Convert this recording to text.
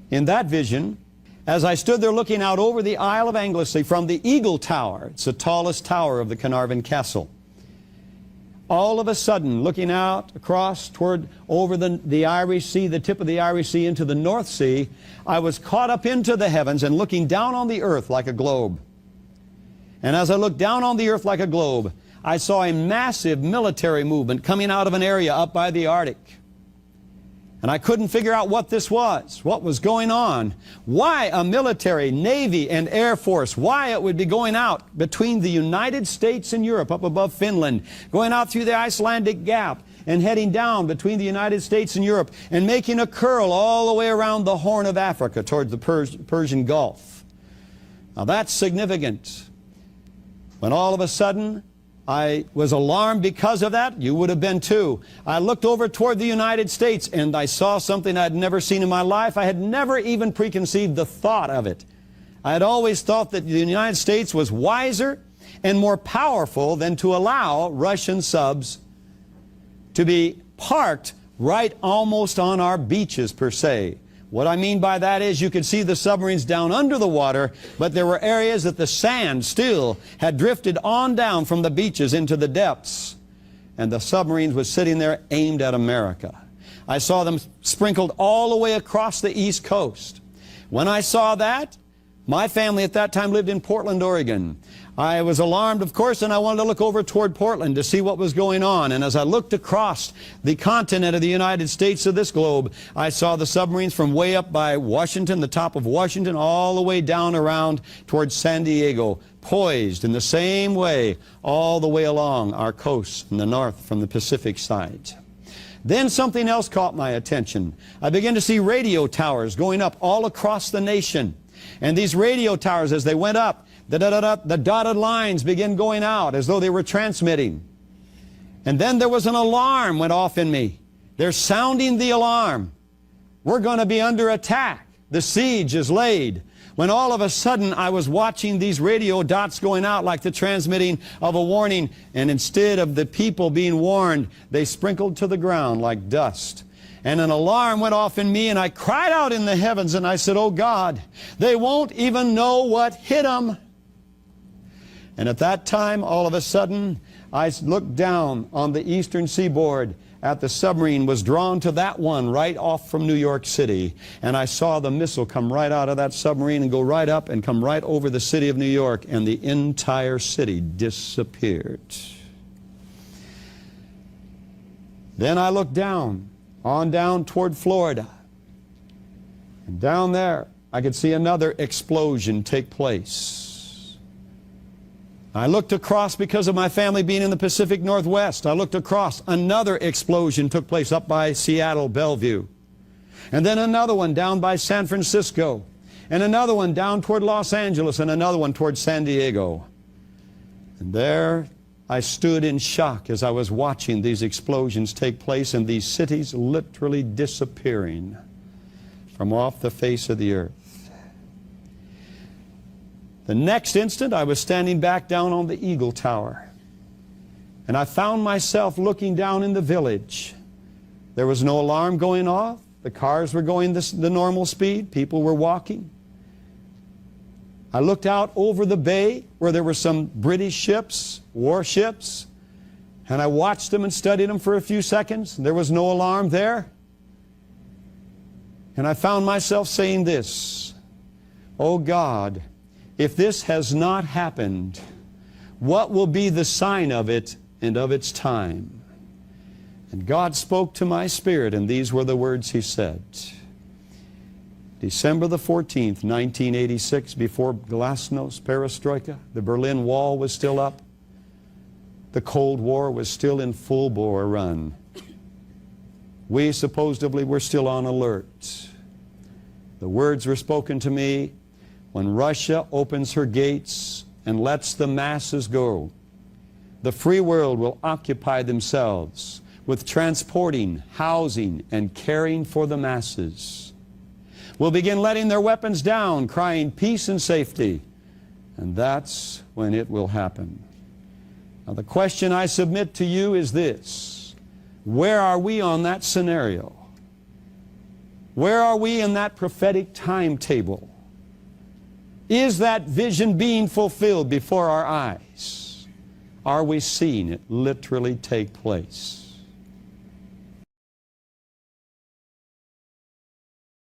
In that vision, as I stood there looking out over the Isle of Anglesey from the Eagle Tower, it's the tallest tower of the Carnarvon Castle, all of a sudden, looking out across toward over the Irish Sea, the tip of the Irish Sea into the North Sea, I was caught up into the heavens and looking down on the earth like a globe. And as I looked down on the earth like a globe, I saw a massive military movement coming out of an area up by the Arctic. And I couldn't figure out what this was, what was going on, why a military, Navy, and Air Force, why it would be going out between the United States and Europe up above Finland, going out through the Icelandic Gap and heading down between the United States and Europe and making a curl all the way around the Horn of Africa towards the Persian Gulf. Now that's significant. When all of a sudden I was alarmed because of that. You would have been too. I looked over toward the United States and I saw something I had never seen in my life. I had never even preconceived the thought of it. I had always thought that the United States was wiser and more powerful than to allow Russian subs to be parked right almost on our beaches per se. What I mean by that is you could see the submarines down under the water, but there were areas that the sand still had drifted on down from the beaches into the depths. And the submarines were sitting there aimed at America. I saw them sprinkled all the way across the East Coast. When I saw that, my family at that time lived in Portland, Oregon. I was alarmed, of course, and I wanted to look over toward Portland to see what was going on. And as I looked across the continent of the United States of this globe, I saw the submarines from way up by Washington, the top of Washington, all the way down around towards San Diego, poised in the same way all the way along our coast in the north from the Pacific side. Then something else caught my attention. I began to see radio towers going up all across the nation. And these radio towers, as they went up, the dotted lines began going out as though they were transmitting. And then there was an alarm went off in me. They're sounding the alarm. We're going to be under attack. The siege is laid. When all of a sudden I was watching these radio dots going out like the transmitting of a warning, and instead of the people being warned, they sprinkled to the ground like dust. And an alarm went off in me, and I cried out in the heavens, and I said, "Oh God, they won't even know what hit them." And at that time, all of a sudden, I looked down on the eastern seaboard at the submarine was drawn to that one right off from New York City. And I saw the missile come right out of that submarine and go right up and come right over the city of New York, and the entire city disappeared. Then I looked down, on down toward Florida. And down there, I could see another explosion take place. I looked across, because of my family being in the Pacific Northwest, I looked across, another explosion took place up by Seattle, Bellevue. And then another one down by San Francisco. And another one down toward Los Angeles, and another one toward San Diego. And there I stood in shock as I was watching these explosions take place and these cities literally disappearing from off the face of the earth. The next instant, I was standing back down on the Eagle Tower, and I found myself looking down in the village. There was no alarm going off. The cars were going the normal speed. People were walking. I looked out over the bay where there were some British ships, warships, and I watched them and studied them for a few seconds. There was no alarm there. And I found myself saying this, "Oh God, if this has not happened, what will be the sign of it and of its time?" And God spoke to my spirit, and these were the words He said. December the 14th, 1986, before Glasnost, Perestroika, the Berlin Wall was still up. The Cold War was still in full bore run. We supposedly were still on alert. The words were spoken to me: when Russia opens her gates and lets the masses go, the free world will occupy themselves with transporting, housing, and caring for the masses. Will begin letting their weapons down, crying peace and safety. And that's when it will happen. Now, the question I submit to you is this: where are we on that scenario? Where are we in that prophetic timetable? Is that vision being fulfilled before our eyes? Are we seeing it literally take place?